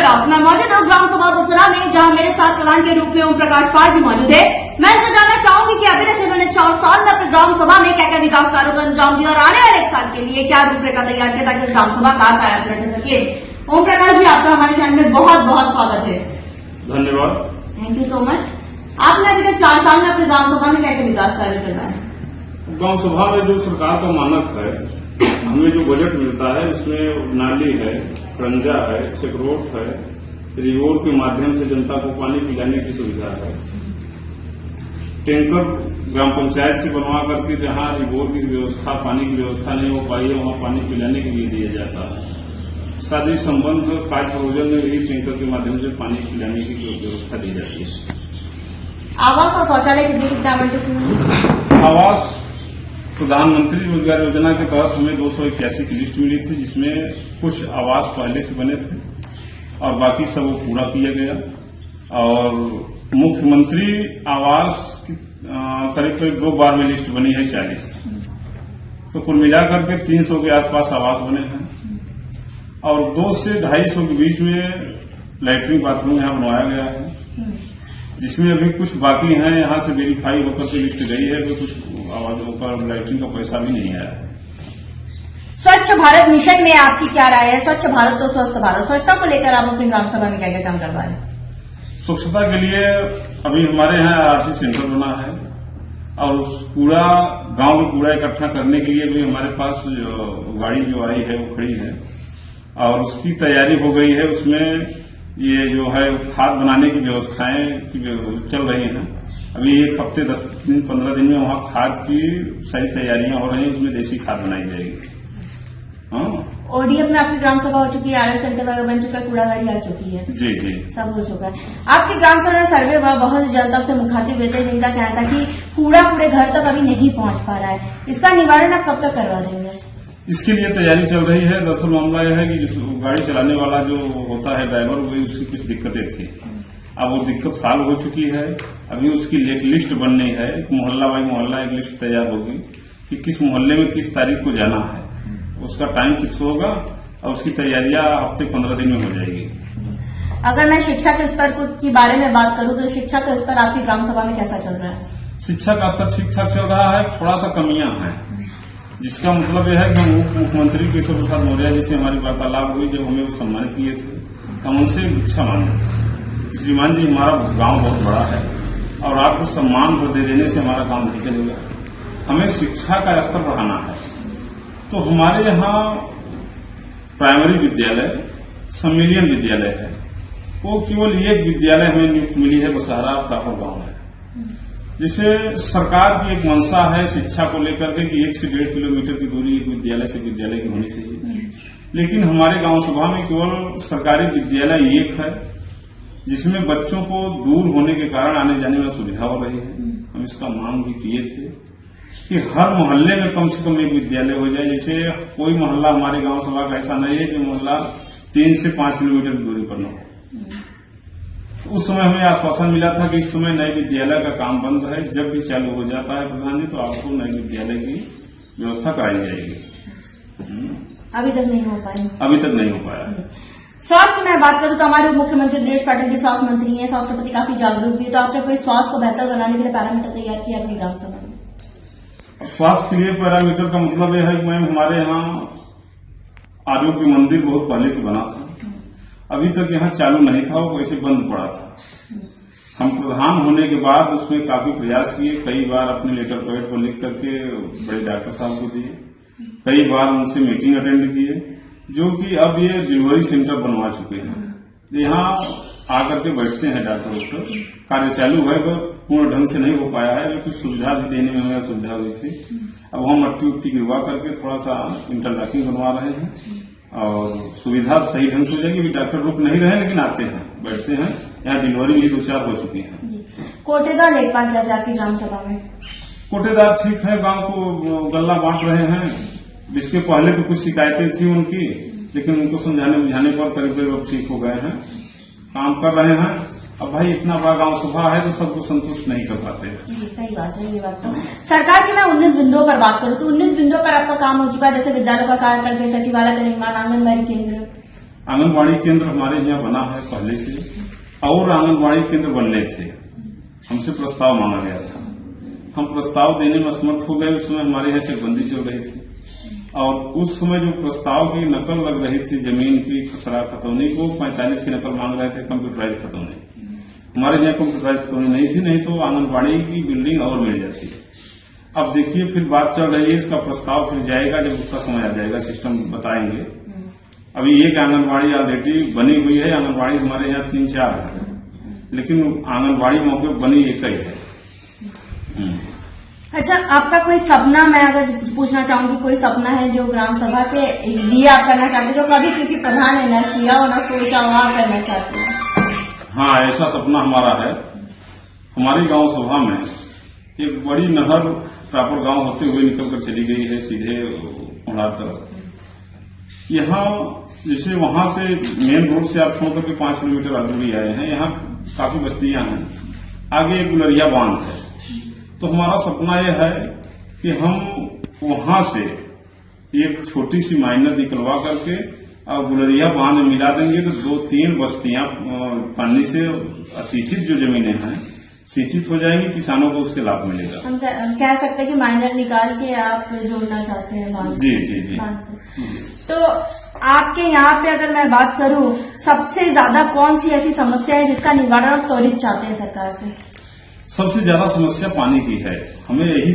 Of मैं मौजूद हूँ ग्राम सभा बसरा में, जहाँ मेरे साथ प्रधान के रूप में ओम प्रकाश पाल जी मौजूद है। मैं इनसे जानना चाहूंगी कि अभी तक इन्होंने 4 साल में अपने ग्राम सभा में क्या क्या विकास कार्यों को अंजाम दिया और आने वाले 1 साल के लिए क्या रूपरेखा तैयार किया ताकि ग्राम सभा का कायाकल्प हो सके। ओम प्रकाश जी, आपका हमारे चैनल में बहुत बहुत स्वागत है। धन्यवाद। Thank you so much. आपने अभी तक 4 साल में अपने ग्राम सभा में क्या क्या विकास कार्य करना है? गांव सभा में जो सरकार का मानक है, हमें जो बजट मिलता है उसमें नाली है, खरंजा है, सिकरोट है, रिवोर के माध्यम से जनता को पानी पिलाने की सुविधा है। टैंकर ग्राम पंचायत से बनवा करके जहां रिवोर की व्यवस्था, पानी की व्यवस्था नहीं हो पाई है, वहां पानी पिलाने के लिए दिया जाता है। शादी संबंध कार्य प्रयोजन में भी टैंकर के माध्यम से पानी पिलाने की व्यवस्था दी जाती है। आवास और शौचालय के लिए कितना आवंटित? आवास प्रधानमंत्री रोजगार योजना के तहत हमें 281 की लिस्ट मिली थी, जिसमें कुछ आवास पहले से बने थे और बाकी सब वो पूरा किया गया। और मुख्यमंत्री आवास करीब करीब 2 बार में लिस्ट बनी है 40, तो कुल मिलाकर के 300 के आसपास आवास बने हैं। और 200 से 250 के बीच में लैट्रिन बाथरूम यहाँ बनवाया गया है, जिसमें अभी कुछ बाकी हैं। यहाँ से वेरीफाई होकर के लिस्ट गई है, तो कुछ आवासों पर लैट्रिन का पैसा भी नहीं आया। स्वच्छ भारत मिशन में आपकी क्या राय है? स्वच्छ भारत तो स्वस्थ भारत, स्वच्छता को लेकर आप अपनी ग्राम सभा में क्या क्या काम करवा रहे हैं? स्वच्छता के लिए अभी हमारे यहाँ आरसी सेंटर बना है और उस कूड़ा, गांव में कूड़ा इकट्ठा करने के लिए भी हमारे पास गाड़ी जो आई है वो खड़ी है और उसकी तैयारी हो गई है। उसमें ये जो है खाद बनाने की व्यवस्थाएं चल रही हैं। अभी 1 हफ्ते 10 दिन 15 दिन में वहां खाद की सारी तैयारियां हो रही हैं, उसमें देसी खाद बनाई जाएगी। ओडीएफ में आपकी ग्राम सभा हो चुकी है, आरएस सेंटर बन चुका है, कूड़ा गाड़ी आ चुकी है, जी जी सब हो चुका है। आपकी ग्राम सभा में सर्वे हुआ, बहुत जनता से मुखातिब हुए थे, जिनका कहना था कि कूड़ा पूरे घर तक अभी नहीं पहुंच पा रहा है। इसका निवारण आप कब तक करवा देंगे? इसके लिए तैयारी चल रही है। दरअसल मामला यह है कि जो गाड़ी चलाने वाला जो होता है ड्राइवर, वो उसकी कुछ दिक्कतें थी। अब वो दिक्कत सॉल्व हो चुकी है। अभी उसकी एक लिस्ट बननी है, मोहल्ला बाई मोहल्ला एक लिस्ट तैयार होगी कि किस मोहल्ले में किस तारीख को जाना है। उसका टाइम फिक्स होगा और उसकी तैयारियां हफ्ते 15 दिन में हो जाएगी। अगर मैं शिक्षा के स्तर के बारे में बात करूं तो शिक्षा का स्तर आपकी ग्राम सभा में कैसा चल रहा है? शिक्षा का स्तर ठीक ठाक चल रहा है, थोड़ा सा कमियां हैं, जिसका मतलब यह है कि हम मुख्यमंत्री केशव प्रसाद मौर्य जी से हमारी वार्तालाप हुई, जब हमें वो सम्मानित किए थे, हम उनसे एक इच्छा मांगे थे। श्रीमान जी, हमारा गांव बहुत बड़ा है और आपको सम्मान को दे देने से हमारा काम नहीं चलेगा, हमें शिक्षा का स्तर बढ़ाना है। तो हमारे यहाँ प्राइमरी विद्यालय, सम्मिलियन विद्यालय है, वो केवल एक विद्यालय हमें नियुक्त मिली है, बसहरा प्रापर गांव है। जिसे सरकार की एक मंशा है शिक्षा को लेकर के कि 1 से 1.5 किलोमीटर की दूरी एक विद्यालय से विद्यालय की होनी चाहिए, लेकिन हमारे गांव सभा में केवल सरकारी विद्यालय एक है, जिसमें बच्चों को दूर होने के कारण आने जाने में सुविधा हो रही है। हम इसका मांग भी किए थे कि हर मोहल्ले में कम से कम एक विद्यालय हो जाए। जैसे कोई मोहल्ला हमारे गांव सभा का ऐसा नहीं है कि मोहल्ला 3 से 5 किलोमीटर की दूरी पर न हो। उस समय हमें आश्वासन मिला था कि इस समय नए विद्यालय का काम बंद है, जब भी चालू हो जाता है प्रधान जी तो आपको नए विद्यालय की व्यवस्था कराई जाएगी। अभी तक नहीं हो पाया। अभी तक नहीं हो पाया। स्वास्थ्य में बात करूं तो हमारे मुख्यमंत्री दिनेश पाटिल जी स्वास्थ्य मंत्री हैं, स्वास्थ्य प्रति काफी जागरूक भी है, तो आपने कोई स्वास्थ्य को बेहतर बनाने के लिए पैरामीटर तैयार किया अपनी ग्राम सभा में? स्वास्थ्य के लिए पैरामीटर का मतलब यह है कि मैम, हमारे यहाँ आरोग्य मंदिर बहुत पहले से बना था, अभी तक यहाँ चालू नहीं था, वो वैसे बंद पड़ा था। हम प्रधान होने के बाद उसमें काफी प्रयास किए, कई बार अपने लेटर पैड पर लिख करके बड़े डॉक्टर साहब को दिए, कई बार उनसे मीटिंग अटेंड किए, जो कि अब ये डिलीवरी सेंटर बनवा चुके हैं। यहाँ आकर के बैठते हैं डॉक्टर, कार्य चालू है, वो पूर्ण ढंग से नहीं हो पाया है, लेकिन कुछ सुविधा भी देने में हमें असुविधा हुई थी। अब हम मट्टी उट्टी गिरवा करके थोड़ा सा इंटरलॉकिंग बनवा रहे हैं और सुविधा सही ढंग से हो जाएगी। डॉक्टर रुक नहीं रहे, लेकिन आते हैं, बैठते हैं। यहाँ डिलीवरी भी 2-4 हो चुकी है। कोटेदार लेखपाल कैसे आपकी ग्राम सभा में? कोटेदार ठीक है, गांव को गल्ला बांट रहे हैं। जिसके पहले तो कुछ शिकायतें थी उनकी, लेकिन उनको समझाने बुझाने पर करीब करीब अब ठीक हो गए हैं, काम कर रहे हैं। अब भाई इतना बड़ा गांव सभा है तो सबको संतुष्ट नहीं कर पाते हैं। सही बात है, ये बात तो। सरकार की मैं 19 बिंदुओं पर बात करूं तो 19 बिंदुओं पर आपका काम हो चुका है, जैसे विद्यालयों का कायाकल्प, सचिवालय का निर्माण, आंगनबाड़ी केंद्र। आंगनबाड़ी केंद्र हमारे यहाँ बना है पहले से, और आंगनबाड़ी केंद्र बनने थे। हमसे प्रस्ताव मांगा गया था, हम प्रस्ताव देने में असमर्थ हो गए। उस समय हमारे यहाँ चकबंदी चल रही थी, और उस समय जो प्रस्ताव की नकल लग रही थी जमीन की खसरा खतौनी को, 45 की नकल मांग रहे थे, कंप्यूटराइज खतौनी। हमारे यहाँ कंप्यूटराइज खतौनी नहीं थी, नहीं तो आंगनबाड़ी की बिल्डिंग और मिल जाती। अब देखिए फिर बात चल रही है, इसका प्रस्ताव फिर जाएगा, जब उसका समय आ जाएगा सिस्टम बताएंगे। अभी एक आंगनबाड़ी ऑलरेडी बनी हुई है। आंगनबाड़ी हमारे यहाँ 3-4 है, लेकिन आंगनबाड़ी मौके पर बनी एक ही है। अच्छा, आपका कोई सपना, मैं अगर पूछना चाहूंगी, कोई सपना है जो ग्राम सभा के लिए आप करना चाहते हो, जो कभी किसी प्रधान ने न किया हो, न सोचा हो, आप करना चाहते हो? हाँ, ऐसा सपना हमारा है। हमारी गांव सभा में एक बड़ी नहर प्रॉपर गांव होते हुए निकलकर चली गई है सीधे कोहड़ा तरफ। यहाँ जैसे वहां से मेन रोड से आप छोड़ करके 5 किलोमीटर दूरी आए हैं, यहाँ काफी बस्तियां हैं, आगे एक गुलरिया बांध है। तो हमारा सपना यह है कि हम वहां से एक छोटी सी माइनर निकलवा करके और गुलरिया बांध में मिला देंगे, तो 2-3 बस्तियां पानी से असिंचित जो जमीनें हैं सिंचित हो जाएंगी, किसानों को उससे लाभ मिलेगा। हम कह सकते हैं कि माइनर निकाल के आप जोड़ना चाहते हैं बांध? जी जी जी। तो आपके यहाँ पे अगर मैं बात करूं, सबसे ज्यादा कौन सी ऐसी समस्या है जिसका निवारण आप त्वरित चाहते हैं सरकार से? सबसे ज्यादा समस्या पानी की है। हमें यही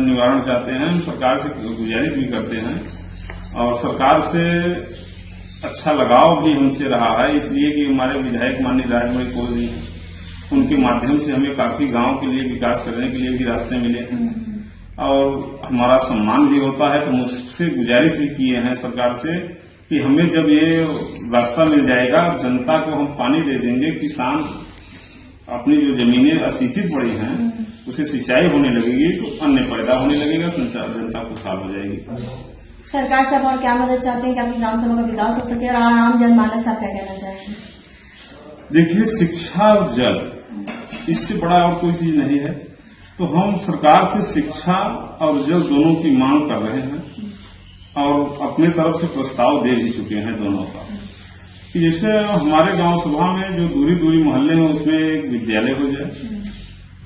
निवारण चाहते हैं। हम सरकार से गुजारिश भी करते हैं, और सरकार से अच्छा लगाव भी हमसे रहा है, इसलिए कि हमारे विधायक माननीय राजमणि कोल जी, उनके माध्यम से हमें काफी गांव के लिए विकास करने के लिए भी रास्ते मिले हैं, और हमारा सम्मान भी होता है। तो मुझसे गुजारिश भी किए हैं सरकार से कि हमें जब ये रास्ता मिल जाएगा, जनता को हम पानी दे देंगे, किसान अपनी जो जमीनें असिंचित पड़ी हैं उसे सिंचाई होने लगेगी, तो अन्न पैदा होने लगेगा, जनता खुशहाल हो जाएगी। सरकार से आप और क्या मदद चाहते हैं कि आपकी ग्राम सभा का विकास हो सके, और आम जनमानस आप क्या कहना चाहेंगे? देखिए, शिक्षा और जल, इससे बड़ा और कोई चीज नहीं है। तो हम सरकार से शिक्षा और जल दोनों की मांग कर रहे हैं, और अपने तरफ से प्रस्ताव दे भी चुके हैं दोनों का, कि जैसे हमारे गांव सभा में जो दूरी मोहल्ले हैं उसमें एक विद्यालय हो जाए,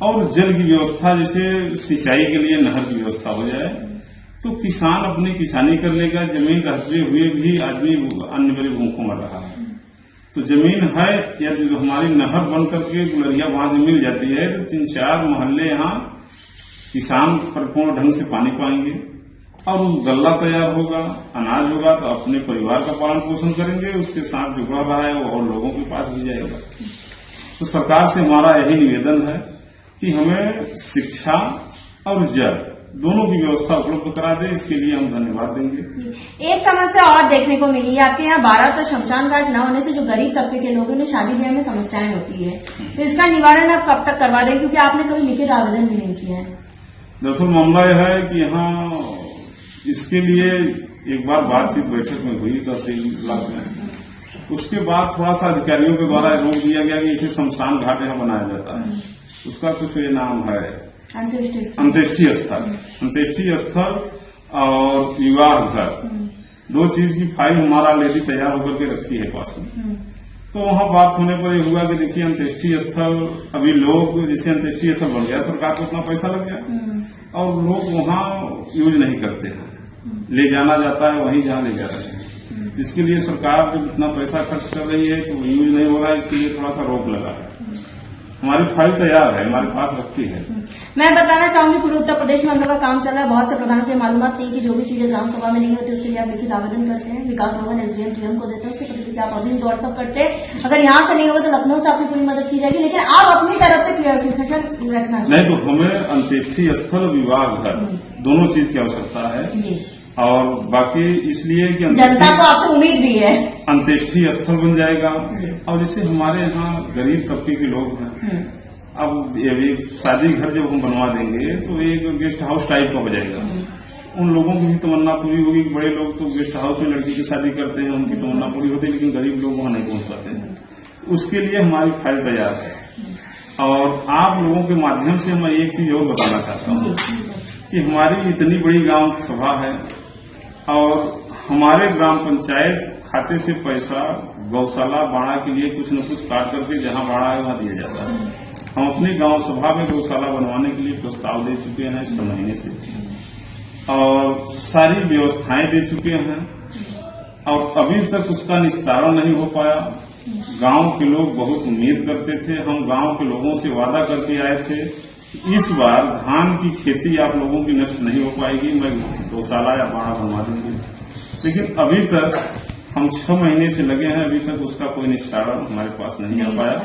और जल की व्यवस्था, जैसे सिंचाई के लिए नहर की व्यवस्था हो जाए, तो किसान अपनी किसानी कर लेगा। जमीन रहते हुए भी आदमी अन्य बड़े भूखों मर रहा है, तो जमीन है, या जो हमारी नहर बन करके गुलरिया बांध में मिल जाती है, तो 3-4 मोहल्ले यहाँ किसान परिपूर्ण ढंग से पानी पाएंगे, और उस गल्ला तैयार होगा, अनाज होगा, तो अपने परिवार का पालन पोषण करेंगे, उसके साथ जो बढ़ रहा है वो और लोगों के पास भी जाएगा। तो सरकार से हमारा यही निवेदन है कि हमें शिक्षा और जल दोनों की व्यवस्था उपलब्ध करा दे, इसके लिए हम धन्यवाद देंगे। एक समस्या और देखने को मिली है आपके यहाँ, 12 तो शमशान घाट न होने से जो गरीब तबके के लोगों ने शादी ब्याह में समस्याएं होती है, तो इसका निवारण आप कब तक करवा देंगे, क्योंकि आपने कभी लिखित आवेदन भी नहीं किया है? दरअसल मामला यह है कि यहाँ इसके लिए एक बार बातचीत बैठक में हुई तहसील ब्लॉक में, उसके बाद थोड़ा सा अधिकारियों के द्वारा रोक दिया गया कि इसे शमशान घाट यहाँ बनाया जाता है। उसका कुछ ये नाम है अंत्येष्टि स्थल और विवाह घर, 2 चीज की फाइल हमारा ऑलरेडी तैयार होकर के रखी है पास में। तो वहां बात होने पर यह हुआ कि देखिए, अंत्येष्टि स्थल, अभी लोग जैसे अंत्येष्टि स्थल बन गया, सरकार को उतना पैसा लग गया, और लोग वहां यूज नहीं करते हैं, ले जाना जाता है वहीं जहां ले जा रहे हैं। इसके लिए सरकार जब इतना पैसा खर्च कर रही है तो यूज नहीं हो रहा है, इसके लिए थोड़ा सा रोक लगा है। हमारी फाइल तैयार है, हमारे पास रखी है। मैं बताना चाहूंगी, पूरे उत्तर प्रदेश में हम लोग का काम चल रहा है, बहुत से प्रधानों की मालूमात नहीं कि जो भी चीजें ग्राम सभा में नहीं होती उसके लिए आप लिखित आवेदन करते हैं, विकास भवन SDM TM को देते हैं, उससे प्रतिक्रिया आप अभी व्हाट्सअप करते हैं। अगर यहाँ से नहीं होगा तो लखनऊ से आपकी पूरी मदद की जाएगी, लेकिन आप अपनी तरफ से क्लियरिफिकेशन रखना नहीं, तो हमें अंत्येष्टि स्थल विवाह घर दोनों चीज की आवश्यकता है, और बाकी इसलिए कि जनता को आपसे उम्मीद भी है अंत्येष्टि स्थल बन जाएगा। और जैसे हमारे यहाँ गरीब तबके के लोग हैं, अब ये शादी घर जब हम बनवा देंगे तो एक गेस्ट हाउस टाइप का हो जाएगा, उन लोगों की भी तमन्ना पूरी होगी कि बड़े लोग तो गेस्ट हाउस में लड़की की शादी करते हैं, उनकी तमन्ना पूरी होती है, लेकिन गरीब लोग वहां नहीं पहुंच पाते हैं। उसके लिए हमारी फाइल तैयार है, और आप लोगों के माध्यम से मैं एक चीज और बताना चाहता हूँ कि हमारी इतनी बड़ी ग्राम सभा है, और हमारे ग्राम पंचायत खाते से पैसा गौशाला बाड़ा के लिए कुछ न कुछ काट करके जहां बाड़ा है वहां दिया जाता है। हम अपने गांव सभा में गौशाला बनवाने के लिए प्रस्ताव दे चुके हैं 6 महीने से, और सारी व्यवस्थाएं दे चुके हैं, और अभी तक उसका निस्तारण नहीं हो पाया। गांव के लोग बहुत उम्मीद करते थे, हम गांव के लोगों से वादा करके आए थे, इस बार धान की खेती आप लोगों की नष्ट नहीं हो पाएगी, मैं गौशाला या बाड़ा बनवा दूंगी। लेकिन अभी तक हम 6 महीने से लगे हैं, अभी तक उसका कोई निस्तारण हमारे पास नहीं आ पाया।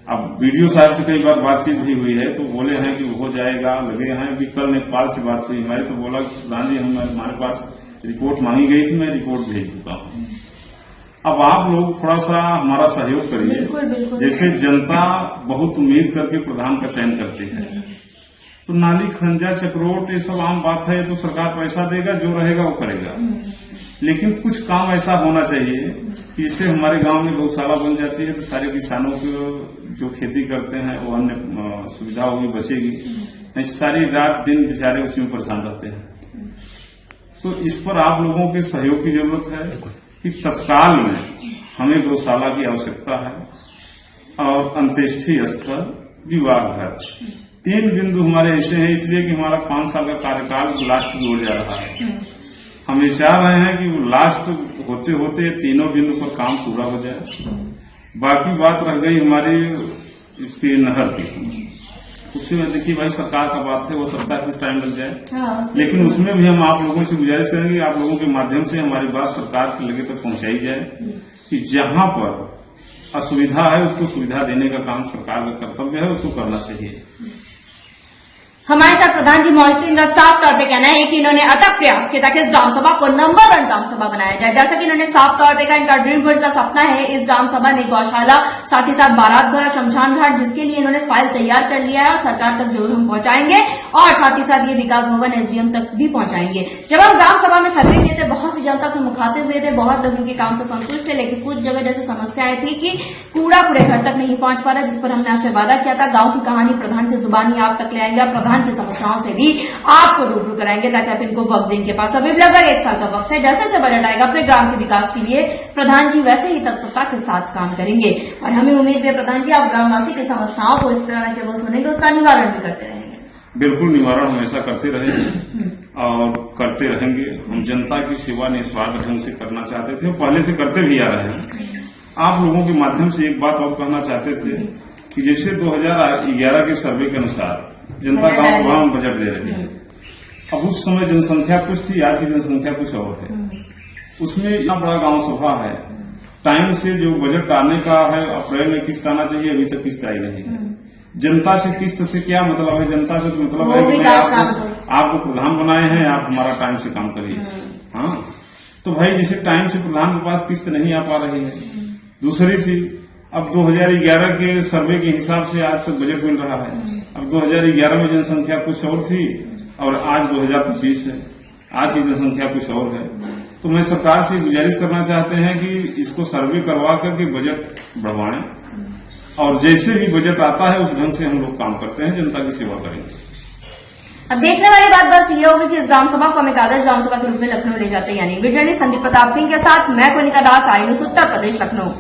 अब वीडियो साहब से कई बार बातचीत भी हुई है, तो बोले हैं कि हो जाएगा, लगे हैं। अभी कल नेपाल से बात हुई हमारी, तो बोला प्रधान जी हमारे पास रिपोर्ट मांगी गई थी, मैं रिपोर्ट भेज चुका हूं। अब आप लोग थोड़ा सा हमारा सहयोग करिए। बिल्कुल। जैसे जनता बहुत उम्मीद करके प्रधान का चयन करती है, तो नाली खंजा चक्रोट ये सब आम बात है, तो सरकार पैसा देगा, जो रहेगा वो करेगा। लेकिन कुछ काम ऐसा होना चाहिए कि इससे हमारे गांव में गौशाला बन जाती है, तो सारे किसानों को जो खेती करते हैं वो अन्य सुविधा होगी, बचेगी। नहीं सारी रात दिन बेचारे उसी में परेशान रहते हैं। तो इस पर आप लोगों के सहयोग की जरूरत है कि तत्काल में हमें गौशाला की आवश्यकता है, और अंत्येष्टि स्थल, विवाह घर, 3 बिंदु हमारे ऐसे हैं, इसलिए कि हमारा 5 साल का कार्यकाल लास्ट की ओर जा रहा है। हम ये चाह रहे हैं कि वो लास्ट होते होते तीनों बिंदु पर काम पूरा हो जाए। बाकी बात रह गई हमारी इसकी नहर की, उससे देखिए भाई सरकार का बात है, हो सकता है कुछ टाइम लग जाए, लेकिन उसमें भी हम आप लोगों से गुजारिश करेंगे, आप लोगों के माध्यम से हमारी बात सरकार के लगे तक पहुंचाई जाए कि जहां पर असुविधा है उसको सुविधा देने का काम सरकार का कर्तव्य है, उसको करना चाहिए। हमारे साथ प्रधान जी मौजूद, इनका साफ तौर पे कहना है कि इन्होंने अथक प्रयास किया ताकि इस ग्राम सभा को नंबर 1 ग्राम सभा बनाया जाए। जैसा कि इन्होंने साफ तौर पे कहा, इनका ड्रीम वर्ल्ड का सपना है इस ग्राम सभा में गौशाला, साथ ही साथ बारात घर, शमशान घाट, जिसके लिए इन्होंने फाइल तैयार कर लिया है और सरकार तक जरूर हम पहुंचाएंगे, और साथ ही साथ ये विकास भवन एसडीएम तक भी पहुंचाएंगे। जब हम ग्राम सभा में सर्वे किए थे, बहुत सी जनता से मुखातिब हुए थे, बहुत लोग उनके काम से संतुष्ट थे, लेकिन कुछ जगह जैसे समस्याएं थी कि कूड़ा पूरे घर तक नहीं पहुंच पा रहा, जिस पर हमने आपसे वादा किया था। गांव की कहानी प्रधान की जुबानी आप तक ले आएंगे, प्रधान की समस्याओं से भी आपको रूबरू कराएंगे, ताकि आप इनको वक्त दें के पास। अभी लगभग 1 साल का वक्त है, जैसे से बजट आएगा अपने ग्राम के विकास के लिए प्रधान जी वैसे ही तत्परता के साथ काम करेंगे, और हमें उम्मीद है प्रधान जी आप ग्रामवासी की समस्याओं को इस तरह के वो सुनेंगे, उसका निवारण भी करते रहेंगे। बिल्कुल, निवारण हमेशा करते रहेंगे और करते रहेंगे। हम जनता की सेवा निस्वार्थ ढंग से करना चाहते थे, पहले से करते भी आ रहे हैं। आप लोगों के माध्यम से एक बात और कहना चाहते थे कि जैसे 2011 के सर्वे के अनुसार जनता गांव सभा में बजट दे रही है। अब उस समय जनसंख्या कुछ थी, आज की जनसंख्या कुछ और है। उसमें इतना बड़ा गांव सभा है, टाइम से जो बजट आने का है, अप्रैल में किस्त आना चाहिए, अभी तक किस्त आई नहीं है। जनता से किस्त से क्या मतलब है? जनता से तो मतलब है कि आपको प्रधान बनाए हैं, आप हमारा टाइम से काम करिए। हाँ, तो भाई जैसे टाइम से प्रधान के पास किस्त नहीं आ पा रही है। दूसरी चीज, अब 2011 के सर्वे के हिसाब से आज तक बजट मिल रहा है। अब 2011 में जनसंख्या कुछ और थी और आज 2025 है, आज की जनसंख्या कुछ और है। तो मैं सरकार से गुजारिश करना चाहते हैं कि इसको सर्वे करवा करके बजट बढ़वाएं, और जैसे भी बजट आता है उस ढंग से हम लोग काम करते हैं, जनता की सेवा करेंगे। अब देखने वाली बात बस ये होगी कि इस ग्राम सभा को हम एक आदर्श ग्राम सभा के रूप में लखनऊ ले जाते हैं। यानी वीडियो जर्नलिस्ट संदीप प्रताप सिंह के साथ मैं कोनिका दास, आई न्यूज़ उत्तर प्रदेश, लखनऊ।